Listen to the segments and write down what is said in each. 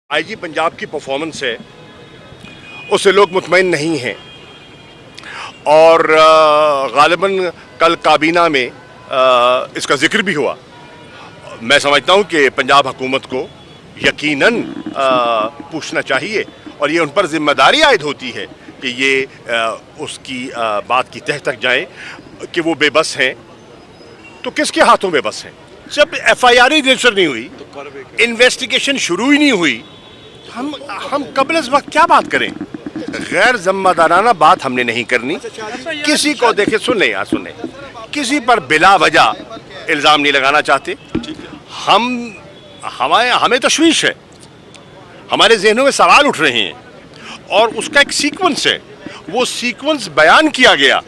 IG Punjab की performance है उससे लोग मुतमईन नहीं हैं और गालिबन कल काबीना में इसका जिक्र भी हुआ। मैं समझता हूं कि पंजाब हुकूमत को यकीनन पूछना चाहिए और ये उन पर जिम्मेदारी आयद होती है कि ये उसकी बात की तह तक जाएं कि वो बेबस हैं तो किसके हाथों बेबस हैं। जब एफआईआर ही रजिस्टर नहीं हुई, इन्वेस्टिगेशन शुरू ही नहीं हुई, हम कबल इस वक्त क्या बात करें। गैर जिम्मेदाराना बात हमने नहीं करनी। किसी को देखे सुने किसी पर बिला वजह इल्ज़ाम नहीं लगाना चाहते। हमें तशवीश है, हमारे जहनों में सवाल उठ रहे हैं और उसका एक सीक्वेंस है। वो सीक्वेंस बयान किया गया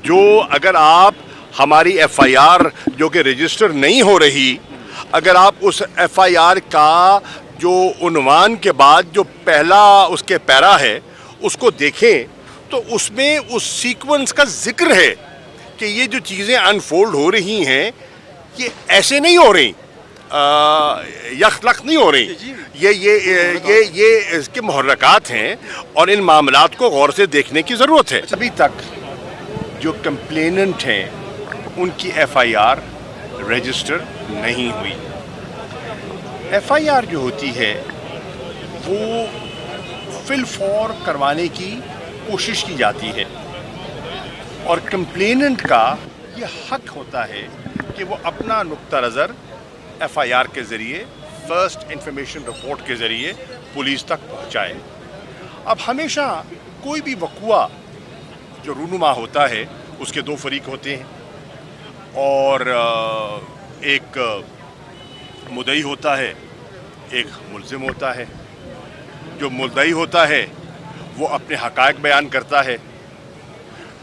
जो अगर आप हमारी एफआईआर जो कि रजिस्टर नहीं हो रही, अगर आप उस एफआईआर का जो उन्वान के बाद जो पहला उसके पैरा है उसको देखें तो उसमें उस सीक्वेंस का जिक्र है कि ये जो चीज़ें अनफोल्ड हो रही हैं ये ऐसे नहीं हो रही, यखलख नहीं हो रही, ये इसके मुहर्रकात हैं और इन मामलात को गौर से देखने की ज़रूरत है। अभी तक जो कंप्लेनेंट हैं उनकी एफआईआर रजिस्टर नहीं हुई। एफआईआर जो होती है वो फिल फॉर करवाने की कोशिश की जाती है और कंप्लेनेंट का ये हक होता है कि वो अपना नुक्ता नज़र एफआईआर के ज़रिए, फर्स्ट इंफॉर्मेशन रिपोर्ट के ज़रिए पुलिस तक पहुंचाए। अब हमेशा कोई भी वक़ुआ जो रूनुमा होता है उसके दो फरीक होते हैं और एक मुद्दई होता है, एक मुल्ज़िम होता है। जो मुद्दई होता है वो अपने हक़ाइक़ बयान करता है,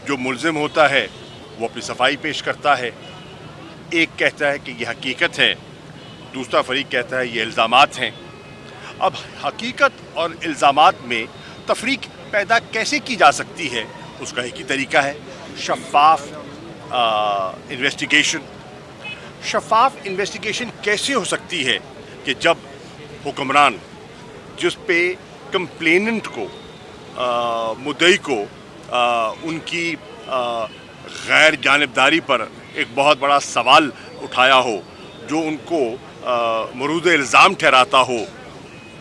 जो मुल्ज़िम होता है वो अपनी सफाई पेश करता है। एक कहता है कि ये हकीकत है, दूसरा फरीक कहता है ये इल्ज़ामात हैं। अब हकीकत और इल्ज़ामात में तफरीक पैदा कैसे की जा सकती है, उसका एक ही तरीका है, शफ़ाफ़ इन्वेस्टिगेशन। शफ़ाफ़ इन्वेस्टिगेशन कैसे हो सकती है कि जब हुक्मरान जिस पे कंप्लेनेंट को मुद्दई को उनकी गैर जानिबदारी पर एक बहुत बड़ा सवाल उठाया हो, जो उनको मरूद इल्ज़ाम ठहराता हो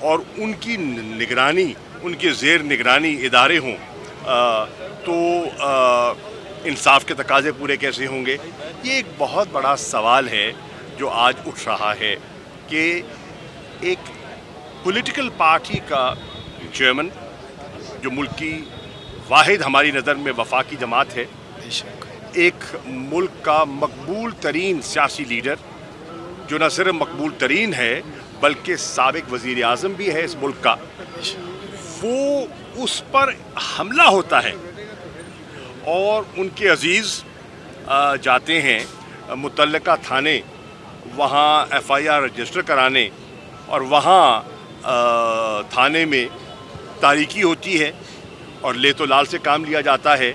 और उनकी निगरानी, उनके ज़ेर निगरानी इदारे हों, तो इंसाफ के तकाज़े पूरे कैसे होंगे। ये एक बहुत बड़ा सवाल है जो आज उठ रहा है कि एक पॉलिटिकल पार्टी का चेयरमैन, जो मुल्क की वाहिद हमारी नज़र में वफाकी जमात है, एक मुल्क का मकबूल तरीन सियासी लीडर जो न सिर्फ मकबूल तरीन है बल्कि साबिक वज़ीर आज़म भी है इस मुल्क का, वो उस पर हमला होता है और उनके अजीज़ जाते हैं मुतल्लिका थाने, वहाँ एफआईआर रजिस्टर कराने और वहाँ थाने में तारीकी होती है और ले तो लाल से काम लिया जाता है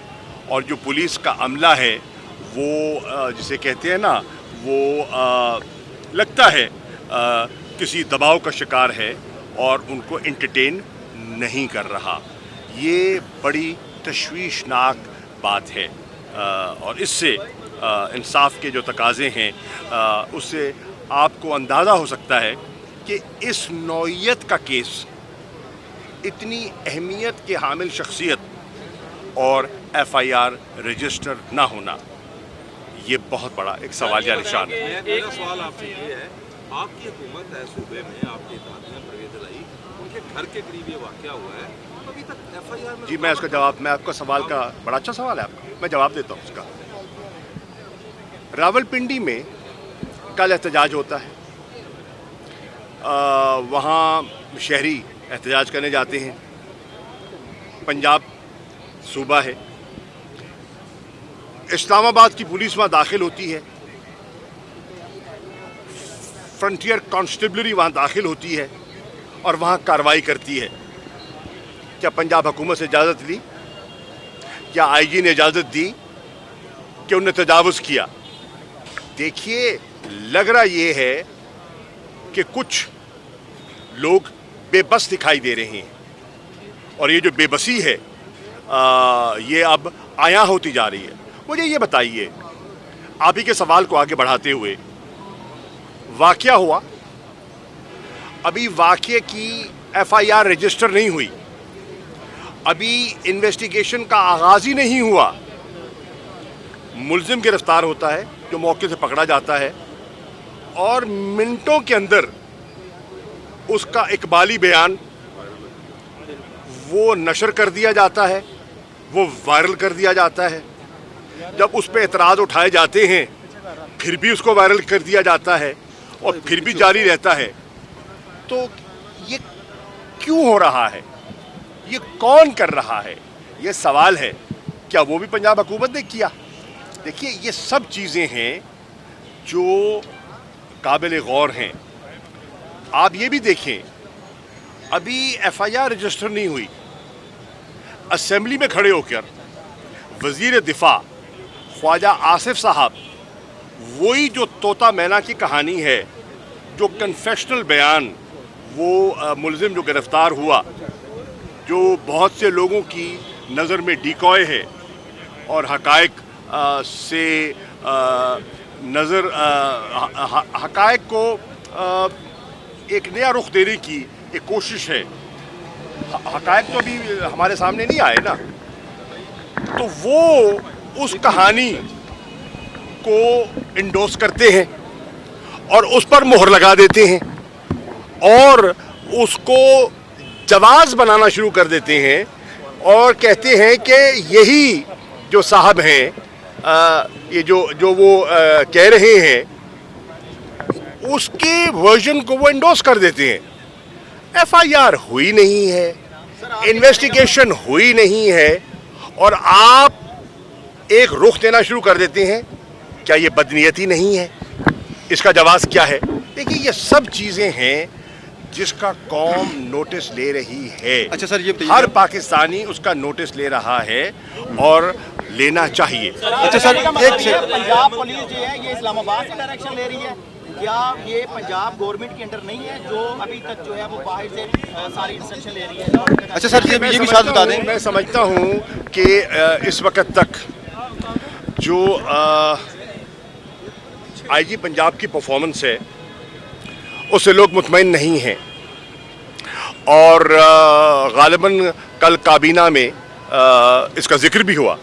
और जो पुलिस का अमला है वो जिसे कहते हैं ना, वो लगता है किसी दबाव का शिकार है और उनको एंटरटेन नहीं कर रहा। ये बड़ी तशवीशनाक बात है और इससे इंसाफ के जो तकाज़े हैं उससे आपको अंदाज़ा हो सकता है कि इस नौइयत का केस, इतनी अहमियत के हामिल शख्सियत और एफआईआर रजिस्टर ना होना, ये बहुत बड़ा एक सवाल या निशान है। एक सवाल आपसे ये है, आपकी हुकूमत है सूबे में, आपके दादी परवेज़ लाई, उनके घर के करीब ये वाक़या हुआ है, अभी तक एफआईआर में। जी, मैं उसका जवाब, मैं आपका सवाल का बड़ा अच्छा सवाल है आपका, मैं जवाब देता हूँ उसका। रावलपिंडी में कल एहतजाज होता है, वहाँ शहरी एहतजाज करने जाते हैं। पंजाब सूबा है, इस्लामाबाद की पुलिस वहाँ दाखिल होती है, फ्रंटियर कांस्टेबलरी वहाँ दाखिल होती है और वहाँ कार्रवाई करती है। क्या पंजाब हुकूमत से इजाज़त ली? क्या आईजी ने इजाज़त दी कि उन्हें तजावुज़ किया? देखिए, लग रहा ये है कि कुछ लोग बेबस दिखाई दे रहे हैं, और ये जो बेबसी है ये अब आया होती जा रही है। मुझे ये बताइए, आप ही के सवाल को आगे बढ़ाते हुए, वाकया हुआ, अभी वाकये की FIR रजिस्टर नहीं हुई, अभी इन्वेस्टिगेशन का आगाज ही नहीं हुआ, मुल्जिम गिरफ्तार होता है जो मौके से पकड़ा जाता है, और मिनटों के अंदर उसका इकबाली बयान वो नशर कर दिया जाता है, वो वायरल कर दिया जाता है। जब उस पर एतराज़ उठाए जाते हैं फिर भी उसको वायरल कर दिया जाता है और फिर भी जारी रहता है। तो ये क्यों हो रहा है, ये कौन कर रहा है, ये सवाल है। क्या वो भी पंजाब हुकूमत ने किया? देखिए, ये सब चीज़ें हैं जो काबिल गौर हैं। आप ये भी देखें, अभी FIR रजिस्टर नहीं हुई, असेंबली में खड़े होकर वज़ीर दिफा ख्वाजा आसिफ साहब वही जो तोता मैना की कहानी है, जो कन्फेशनल बयान, वो मुल्जिम जो गिरफ्तार हुआ, जो बहुत से लोगों की नज़र में डिकॉय है और हकायक से हकायक को एक नया रुख देने की एक कोशिश है। हकायक तो अभी हमारे सामने नहीं आए ना, तो वो उस कहानी को इंडोर्स करते हैं और उस पर मोहर लगा देते हैं और उसको जवाज़ बनाना शुरू कर देते हैं और कहते हैं कि यही जो साहब हैं, ये जो वो कह रहे हैं, उसके वर्जन को वो इंडोर्स कर देते हैं। FIR हुई नहीं है, इन्वेस्टिगेशन हुई नहीं है, और आप एक रुख देना शुरू कर देते हैं। क्या ये बदनीयती नहीं है? इसका जवाब क्या है? देखिए, ये सब चीज़ें हैं जिसका कौम नोटिस ले रही है। अच्छा सर, ये हर पाकिस्तानी उसका नोटिस ले रहा है और लेना चाहिए। अच्छा सर, एक से पंजाब पुलिस जो है ये इस्लामाबाद से डायरेक्शन ले रही है, क्या ये पंजाब गवर्नमेंट के अंडर नहीं है जो अभी तक जो है वो बाहर से सारी इंस्ट्रक्शन ले रही है? अच्छा सर, ये भी साथ बता दें। मैं समझता हूँ कि इस वक्त तक जो IG पंजाब की परफॉर्मेंस है उससे लोग मुतमईन नहीं हैं, और गालिबन कल काबीना में इसका जिक्र भी हुआ।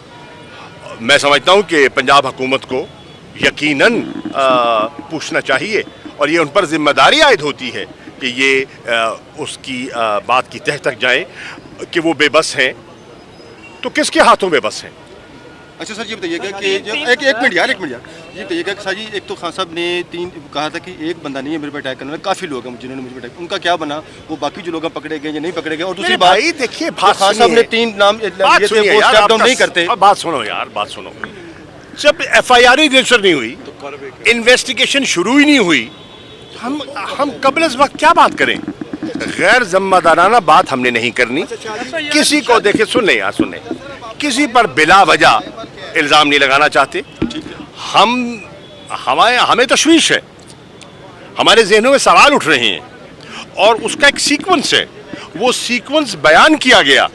मैं समझता हूँ कि पंजाब हुकूमत को यकीनन पूछना चाहिए और ये उन पर जिम्मेदारी आयद होती है कि ये उसकी बात की तह तक जाए कि वो बेबस हैं तो किसके हाथों बेबस हैं। अच्छा सर, ये बताइएगा कि जो एक मिनट यार, ये बताइएगा कि सर जी, एक तो खान साहब ने कहा था कि एक बंदा नहीं है मेरे पे अटैक करने वाला, काफ़ी लोग हैं जिन्होंने मुझे अटैक, उनका क्या बना? वो बाकी जो लोग पकड़े गए या नहीं पकड़े गए? और दूसरी बात, देखिए, खान साहब ने 3 नाम नहीं करते। बात सुनो यार, बात सुनो। जब FIR रजिस्टर नहीं हुई, इन्वेस्टिगेशन शुरू ही नहीं हुई, हम कबल इस वक्त क्या बात करें? गैर जिम्मेदाराना बात हमने नहीं करनी। किसी को देखे, सुनने यार, सुनने, किसी पर बिला वजह इल्ज़ाम नहीं लगाना चाहते। हमें तशवीश है, हमारे जहनों में सवाल उठ रहे हैं और उसका एक सीक्वेंस है। वो सीक्वेंस बयान किया गया,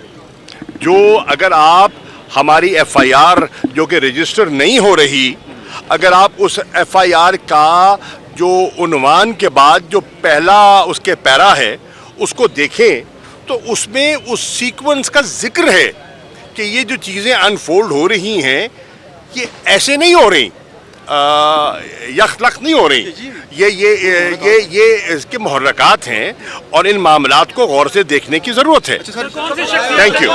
जो अगर आप हमारी FIR जो कि रजिस्टर नहीं हो रही, अगर आप उस FIR का जो उन्वान के बाद जो पहला उसके पैरा है उसको देखें तो उसमें उस सीक्वेंस का जिक्र है कि ये जो चीज़ें अनफोल्ड हो रही हैं ये ऐसे नहीं हो रही, यखलख नहीं हो रही, ये इसके मुहर्रकात हैं और इन मामलात को गौर से देखने की ज़रूरत है। Thank you.